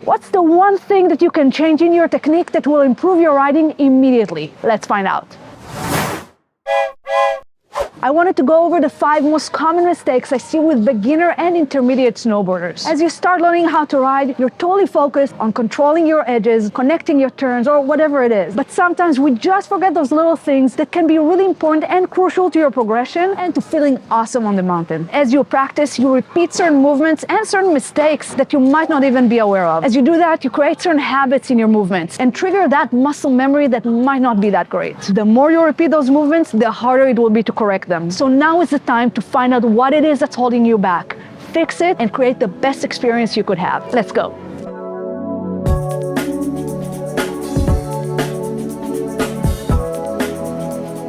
What's the one thing that you can change in your technique that will improve your riding immediately? Let's find out. I wanted to go over the 5 most common mistakes I see with beginner and intermediate snowboarders. As you start learning how to ride, you're totally focused on controlling your edges, connecting your turns, or whatever it is. But sometimes we just forget those little things that can be really important and crucial to your progression and to feeling awesome on the mountain. As you practice, you repeat certain movements and certain mistakes that you might not even be aware of. As you do that, you create certain habits in your movements and trigger that muscle memory that might not be that great. The more you repeat those movements, the harder it will be to correct them. So now is the time to find out what it is that's holding you back. Fix it and create the best experience you could have. Let's go.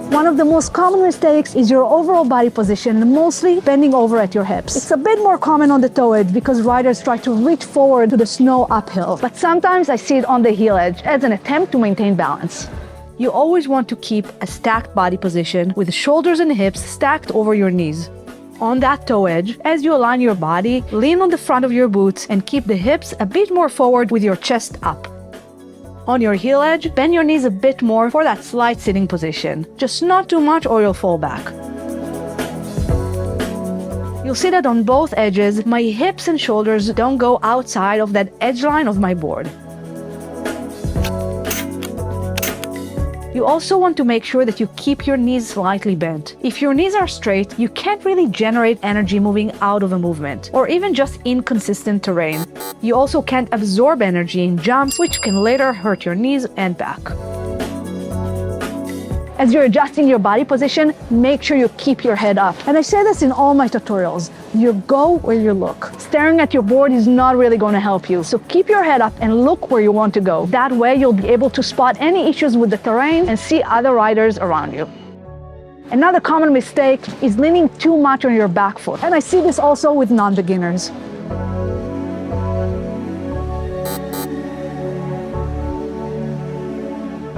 One of the most common mistakes is your overall body position, mostly bending over at your hips. It's a bit more common on the toe edge because riders try to reach forward to the snow uphill. But sometimes I see it on the heel edge as an attempt to maintain balance. You always want to keep a stacked body position with the shoulders and hips stacked over your knees. On that toe edge, as you align your body, lean on the front of your boots and keep the hips a bit more forward with your chest up. On your heel edge, bend your knees a bit more for that slight sitting position. Just not too much or you'll fall back. You'll see that on both edges, my hips and shoulders don't go outside of that edge line of my board. You also want to make sure that you keep your knees slightly bent. If your knees are straight, you can't really generate energy moving out of a movement, or even just inconsistent terrain. You also can't absorb energy in jumps, which can later hurt your knees and back. As you're adjusting your body position, make sure you keep your head up. And I say this in all my tutorials. You go where you look. Staring at your board is not really going to help you. So keep your head up and look where you want to go. That way you'll be able to spot any issues with the terrain and see other riders around you. Another common mistake is leaning too much on your back foot. And I see this also with non-beginners.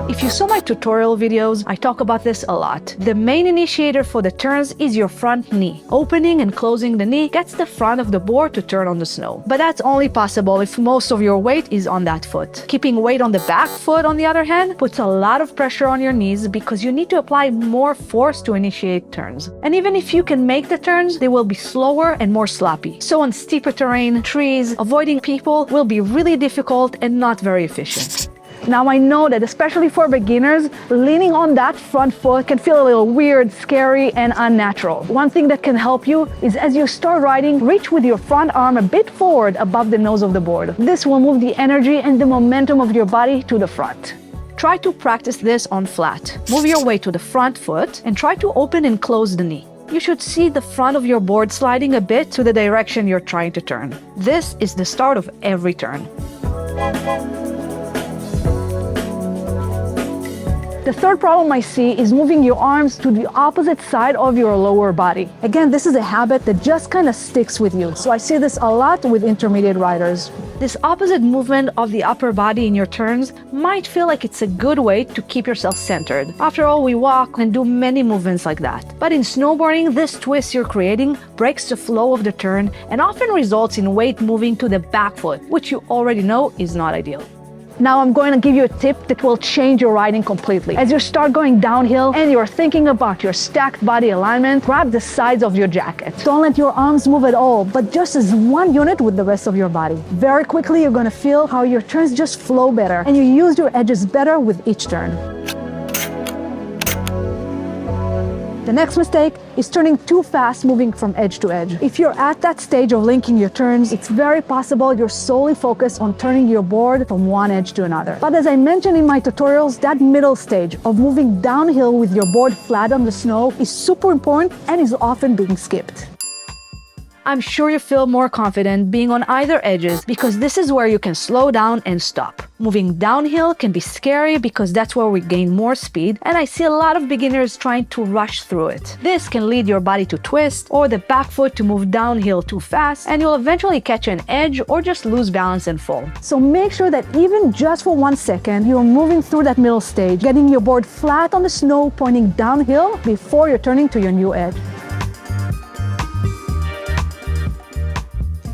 If you saw my tutorial videos, I talk about this a lot. The main initiator for the turns is your front knee. Opening and closing the knee gets the front of the board to turn on the snow. But that's only possible if most of your weight is on that foot. Keeping weight on the back foot, on the other hand, puts a lot of pressure on your knees because you need to apply more force to initiate turns. And even if you can make the turns, they will be slower and more sloppy. So on steeper terrain, trees, avoiding people will be really difficult and not very efficient. Now I know that especially for beginners, leaning on that front foot can feel a little weird, scary, and unnatural. One thing that can help you is as you start riding, reach with your front arm a bit forward above the nose of the board. This will move the energy and the momentum of your body to the front. Try to practice this on flat. Move your weight to the front foot and try to open and close the knee. You should see the front of your board sliding a bit to the direction you're trying to turn. This is the start of every turn. The third problem I see is moving your arms to the opposite side of your lower body. Again, this is a habit that just kind of sticks with you. So I see this a lot with intermediate riders. This opposite movement of the upper body in your turns might feel like it's a good way to keep yourself centered. After all, we walk and do many movements like that. But in snowboarding, this twist you're creating breaks the flow of the turn and often results in weight moving to the back foot, which you already know is not ideal. Now I'm going to give you a tip that will change your riding completely. As you start going downhill and you're thinking about your stacked body alignment, grab the sides of your jacket. Don't let your arms move at all, but just as one unit with the rest of your body. Very quickly, you're going to feel how your turns just flow better and you use your edges better with each turn. The next mistake is turning too fast, moving from edge to edge. If you're at that stage of linking your turns, it's very possible you're solely focused on turning your board from one edge to another. But as I mentioned in my tutorials, that middle stage of moving downhill with your board flat on the snow is super important and is often being skipped. I'm sure you feel more confident being on either edges because this is where you can slow down and stop. Moving downhill can be scary because that's where we gain more speed, and I see a lot of beginners trying to rush through it. This can lead your body to twist or the back foot to move downhill too fast, and you'll eventually catch an edge or just lose balance and fall. So make sure that even just for 1 second, you're moving through that middle stage, getting your board flat on the snow, pointing downhill before you're turning to your new edge.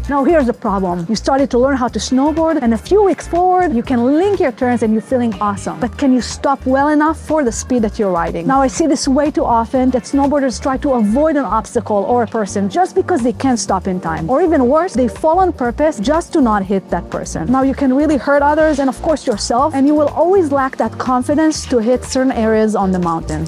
Now here's the problem. You started to learn how to snowboard, and a few weeks forward, you can link your turns and you're feeling awesome. But can you stop well enough for the speed that you're riding? Now I see this way too often, that snowboarders try to avoid an obstacle or a person just because they can't stop in time. Or even worse, they fall on purpose just to not hit that person. Now you can really hurt others and of course yourself, and you will always lack that confidence to hit certain areas on the mountain.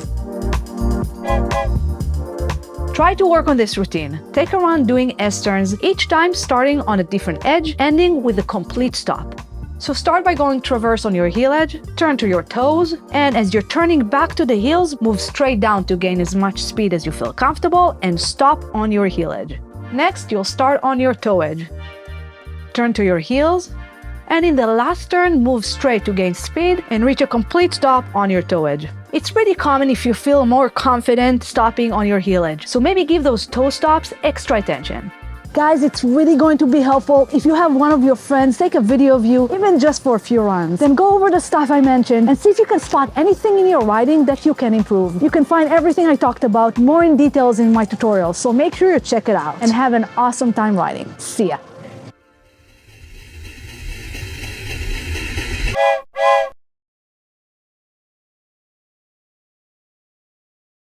Try to work on this routine. Take a run doing S-turns, each time starting on a different edge, ending with a complete stop. So start by going traverse on your heel edge, turn to your toes, and as you're turning back to the heels, move straight down to gain as much speed as you feel comfortable and stop on your heel edge. Next, you'll start on your toe edge. Turn to your heels, and in the last turn, move straight to gain speed and reach a complete stop on your toe edge. It's pretty common if you feel more confident stopping on your heel edge, so maybe give those toe stops extra attention. Guys, it's really going to be helpful if you have one of your friends take a video of you, even just for a few runs. Then go over the stuff I mentioned and see if you can spot anything in your riding that you can improve. You can find everything I talked about more in details in my tutorials, so make sure you check it out and have an awesome time riding. See ya!